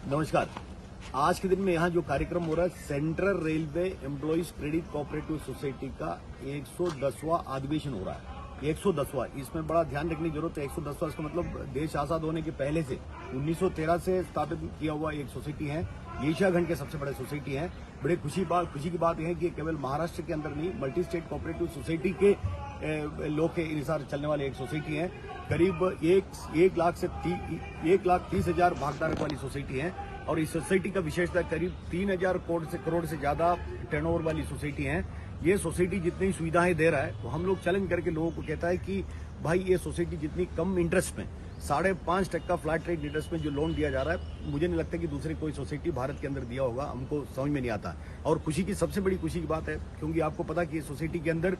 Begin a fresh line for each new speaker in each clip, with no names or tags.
नमस्कार। आज के दिन में यहाँ जो कार्यक्रम हो रहा है, central railway employees credit cooperative society का 110वां अधिवेशन हो रहा है। 110वां, इसमें बड़ा ध्यान रखने की जरूरत है। 110वां इसका मतलब देश आजाद होने के पहले से 1913 से स्थापित किया हुआ एक सोसाइटी है। एशिया खंड के सबसे बड़े सोसाइटी है। बड़े खुशी की बात यह है कि केवल महाराष्ट्र के अंदर नहीं, मल्टी स्टेट कोऑपरेटिव सोसाइटी के लोग के अनुसार चलने वाली एक सोसाइटी है। करीब 1,30,000 भागधारक वाली सोसाइटी है और इस सोसाइटी का विशेषता करीब 3,000 करोड़ से ज्यादा टर्नओवर वाली सोसाइटी है। ये सोसाइटी जितनी सुविधाएं दे रहा है तो हम लोग चैलेंज करके लोगों को कहता है कि भाई ये सोसाइटी जितनी कम इंटरेस्ट में 5.5% फ्लैट रेट इंटरेस्ट में जो लोन दिया जा रहा है, मुझे नहीं लगता कि दूसरी कोई सोसाइटी भारत के अंदर दिया होगा। हमको समझ में नहीं आता। और सबसे बड़ी खुशी की बात है क्योंकि आपको पता कि सोसाइटी के अंदर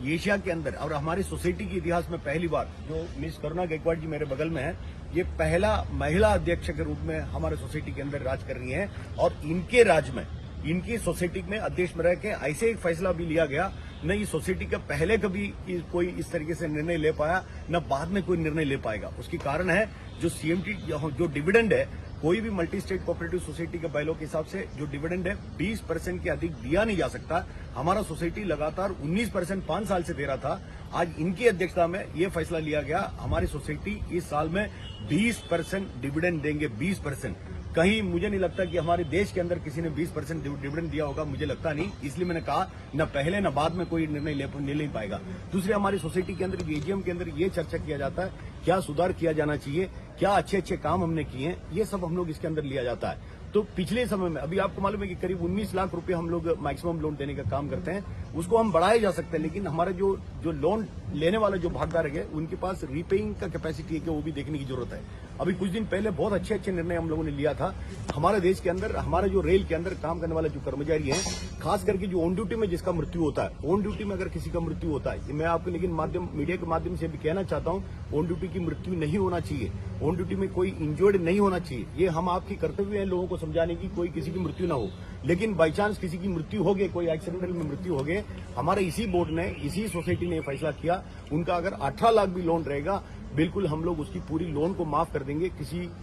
एशिया के अंदर और हमारी सोसाइटी के इतिहास में पहली बार जो मिस करुणा गायकवाड़ जी मेरे बगल में है, ये पहला महिला अध्यक्ष के रूप में हमारे सोसाइटी के अंदर राज कर रही है। और इनके राज में, इनकी सोसाइटी में अध्यक्ष में रह के ऐसे एक फैसला भी लिया गया, न इस सोसाइटी का पहले कभी कोई इस तरीके से निर्णय ले पाया, न बाद में कोई निर्णय ले पाएगा। उसकी कारण है जो सीएमटी जो डिविडेंड है, कोई भी मल्टी स्टेट कोऑपरेटिव सोसाइटी के बैलो के हिसाब से जो डिविडेंड है 20% के अधिक दिया नहीं जा सकता। हमारा सोसाइटी लगातार 19% 5 साल से दे रहा था। आज इनकी अध्यक्षता में ये फैसला लिया गया, हमारी सोसाइटी इस साल में 20% डिविडेंड देंगे। 20%। कहीं मुझे नहीं लगता कि हमारे देश के अंदर किसी ने 20% डिविडेंड दिया होगा, मुझे लगता नहीं। इसलिए मैंने कहा न पहले न बाद में कोई निर्णय ले नहीं पाएगा। दूसरे, हमारी सोसाइटी के अंदर एजीएम के अंदर ये चर्चा किया जाता है क्या सुधार किया जाना चाहिए, क्या अच्छे काम हमने किए हैं, ये सब हम लोग इसके अंदर लिया जाता है। तो पिछले समय में अभी आपको मालूम है कि करीब 19 लाख रुपए हम लोग मैक्सिमम लोन देने का काम करते हैं। उसको हम बढ़ाए जा सकते हैं, लेकिन हमारा जो लोन लेने वाला जो भागधारक है उनके पास रीपेइंग का कैपेसिटी है कि वो भी देखने की जरूरत है। अभी कुछ दिन पहले बहुत अच्छे निर्णय हम लोगों ने लिया था। हमारे देश के अंदर, हमारे जो रेल के अंदर काम करने वाले जो कर्मचारी हैं, खास करके जो ऑन ड्यूटी में जिसका मृत्यु होता है, ऑन ड्यूटी में अगर किसी का मृत्यु होता है, मैं आपको लेकिन मीडिया के माध्यम से भी कहना चाहता हूं, ऑन ड्यूटी की मृत्यु नहीं होना चाहिए। ऑन ड्यूटी में कोई इंजर्ड नहीं होना चाहिए। ये हम आपकी कर्तव्य है लोगों को समझाने की, कोई किसी की मृत्यु ना हो। लेकिन बाई चांस किसी की मृत्यु हो गई, कोई एक्सीडेंटल में मृत्यु हो गए, हमारे इसी बोर्ड ने, इसी सोसाइटी ने फैसला किया, उनका अगर 18 लाख भी लोन रहेगा, बिल्कुल हम लोग उसकी पूरी लोन को माफ कर देंगे।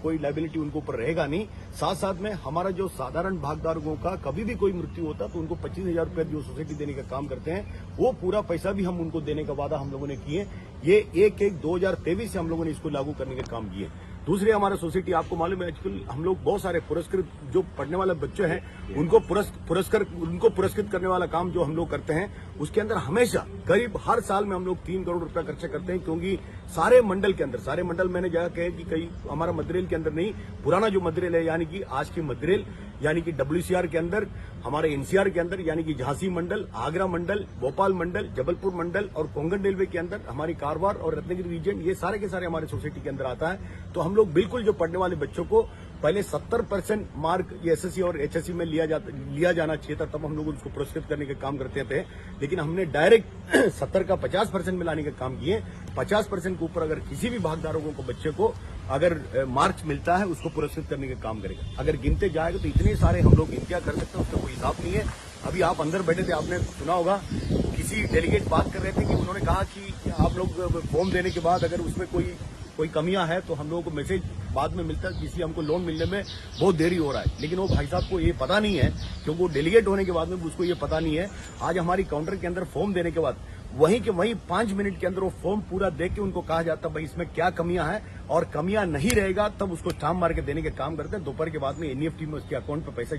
कोई लायबिलिटी उनको ऊपर रहेगा नहीं। साथ में हमारा जो साधारण भागधारकों का कभी भी कोई मृत्यु होता तो उनको 25,000 रुपये जो सोसाइटी देने का काम करते हैं, वो पूरा पैसा भी हम उनको देने का वादा हम लोगों ने किए। ये 1/1/2023 से हम लोगों ने इसको लागू करने का काम किए। दूसरी, हमारा सोसाइटी आपको मालूम है आजकल हम लोग बहुत सारे पुरस्कृत जो पढ़ने वाले बच्चे हैं उनको पुरस्कृत करने वाला काम जो हम लोग करते हैं, उसके अंदर हमेशा करीब हर साल में हम लोग 3 करोड़ रुपया खर्चा करते हैं। क्योंकि सारे मंडल मैंने जगह कहे कि कई हमारा मध्य रेल के अंदर नहीं, पुराना जो मध्य रेल है यानी कि आज की मध्य रेल यानी कि WCR के अंदर, हमारे NCR के अंदर यानी कि झांसी मंडल, आगरा मंडल, भोपाल मंडल, जबलपुर मंडल और कोंकण रेलवे के अंदर हमारी कारवार और रत्नागिरी रीजन, ये सारे के सारे हमारे सोसाइटी के अंदर आता है। तो हम लोग बिल्कुल जो पढ़ने वाले बच्चों को पहले 70% मार्क SSC और HSC में लिया जाना चाहिए था, तब हम लोग उसको पुरस्कृत करने का काम करते थे। लेकिन हमने डायरेक्ट 70 का 50% में लाने का काम किए। 50% के ऊपर अगर किसी भी भागधारकों को बच्चे को अगर मार्क्स मिलता है, उसको पुरस्कृत करने का काम करेगा। अगर गिनते जाएगा तो इतने सारे हम लोग गिनतियां कर सकते हैं, उसका कोई हिसाब नहीं है। अभी आप अंदर बैठे थे, आपने सुना होगा किसी डेलीगेट बात कर रहे थे कि उन्होंने कहा कि आप लोग फॉर्म देने के बाद अगर उसमें कोई कमियां है तो हम लोगों को मैसेज बाद में मिलता है, इसलिए हमको लोन मिलने में बहुत देरी हो रहा है। लेकिन वो भाई साहब को ये पता नहीं है, क्योंकि वो डेलीगेट होने के बाद में उसको ये पता नहीं है। आज हमारी काउंटर के अंदर फॉर्म देने के बाद वहीं 5 मिनट के अंदर वो फॉर्म पूरा देख के उनको कहा जाता है भाई इसमें क्या कमियां हैं, और कमियां नहीं रहेगा तब उसको स्टाम्प मार के देने के काम करते हैं। दोपहर के बाद में NEFT में उसके अकाउंट पे पैसा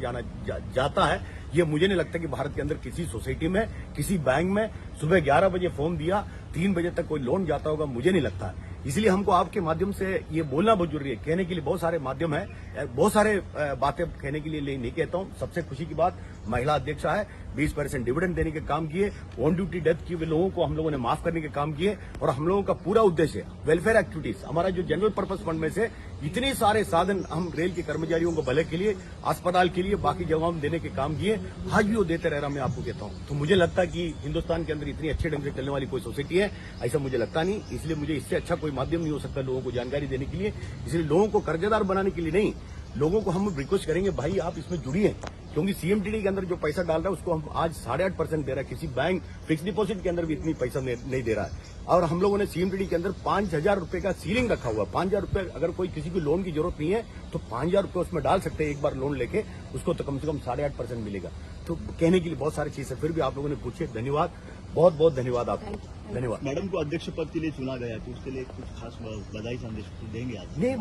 जाता है। ये मुझे नहीं लगता कि भारत के अंदर किसी सोसाइटी में, किसी बैंक में सुबह 11 बजे फॉर्म दिया 3 बजे तक कोई लोन जाता होगा, मुझे नहीं लगता। इसलिए हमको आपके माध्यम से ये बोलना बहुत जरूरी है। कहने के लिए बहुत सारे माध्यम है, बहुत सारे बातें कहने के लिए नहीं कहता हूं। सबसे खुशी की बात, महिला अध्यक्षा है, 20% डिविडेंड देने के काम किए, ऑन ड्यूटी डेथ की लोगों को हम लोगों ने माफ करने के काम किए। और हम लोगों का पूरा उद्देश्य वेलफेयर एक्टिविटीज, हमारा जो जनरल पर्पज फंड में से इतने सारे साधन हम रेल के कर्मचारियों को भले के लिए, अस्पताल के लिए, बाकी जगहों में देने के काम किए। आज भी वो देते रह रहा, मैं आपको कहता हूं। तो मुझे लगता है कि हिंदुस्तान के अंदर इतनी अच्छे ढंग से चलने वाली कोई सोसाइटी है, ऐसा मुझे लगता नहीं। इसलिए मुझे इससे अच्छा कोई माध्यम नहीं हो सकता लोगों को जानकारी देने के लिए। इसलिए लोगों को कर्जदार बनाने के लिए नहीं, लोगों को हम रिक्वेस्ट करेंगे भाई आप इसमें जुड़िए, क्योंकि सीएमटीडी के अंदर जो पैसा डाल रहा है उसको हम आज 8.5% दे रहा है। किसी बैंक फिक्स डिपॉजिट के अंदर भी इतनी पैसा नहीं दे रहा है। और हम लोगों ने सीएमटीडी के अंदर 5,000 रुपए का सीलिंग रखा हुआ है। 5,000 रुपए अगर कोई किसी को लोन की जरूरत नहीं है तो 5,000 रुपए उसमें डाल सकते हैं। एक बार लोन लेके उसको तो कम से कम 8.5% मिलेगा। तो कहने के लिए बहुत सारी चीज है, फिर भी आप लोगों ने पूछे, धन्यवाद, बहुत बहुत धन्यवाद आपको। धन्यवाद।
मैडम को अध्यक्ष पद के लिए चुना गया तो उसके लिए कुछ खास बधाई संदेश देंगे आज?
नहीं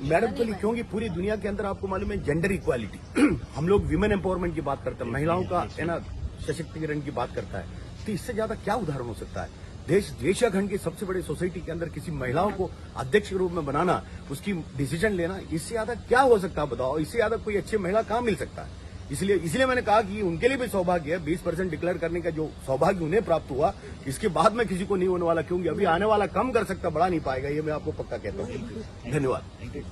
मैडम के लिए, क्योंकि पूरी दुनिया के अंदर आपको मालूम है जेंडर इक्वालिटी, हम लोग विमेन एम्पावरमेंट की बात करते हैं, महिलाओं का है ना सशक्तिकरण की बात करता है, तो इससे ज्यादा क्या उदाहरण हो सकता है? एशिया खंड की सबसे बड़ी सोसाइटी के अंदर किसी महिलाओं को अध्यक्ष के रूप में बनाना, उसकी डिसीजन लेना, इससे ज्यादा क्या हो सकता है बताओ? इससे ज्यादा कोई अच्छी महिला कहाँ मिल सकता है? इसलिए मैंने कहा कि उनके लिए भी सौभाग्य है। 20% डिक्लेयर करने का जो सौभाग्य उन्हें प्राप्त हुआ, इसके बाद में किसी को नहीं होने वाला, क्योंकि अभी आने वाला कम कर सकता, बढ़ा नहीं पाएगा, ये मैं आपको पक्का कहता हूँ। धन्यवाद।
Thank you.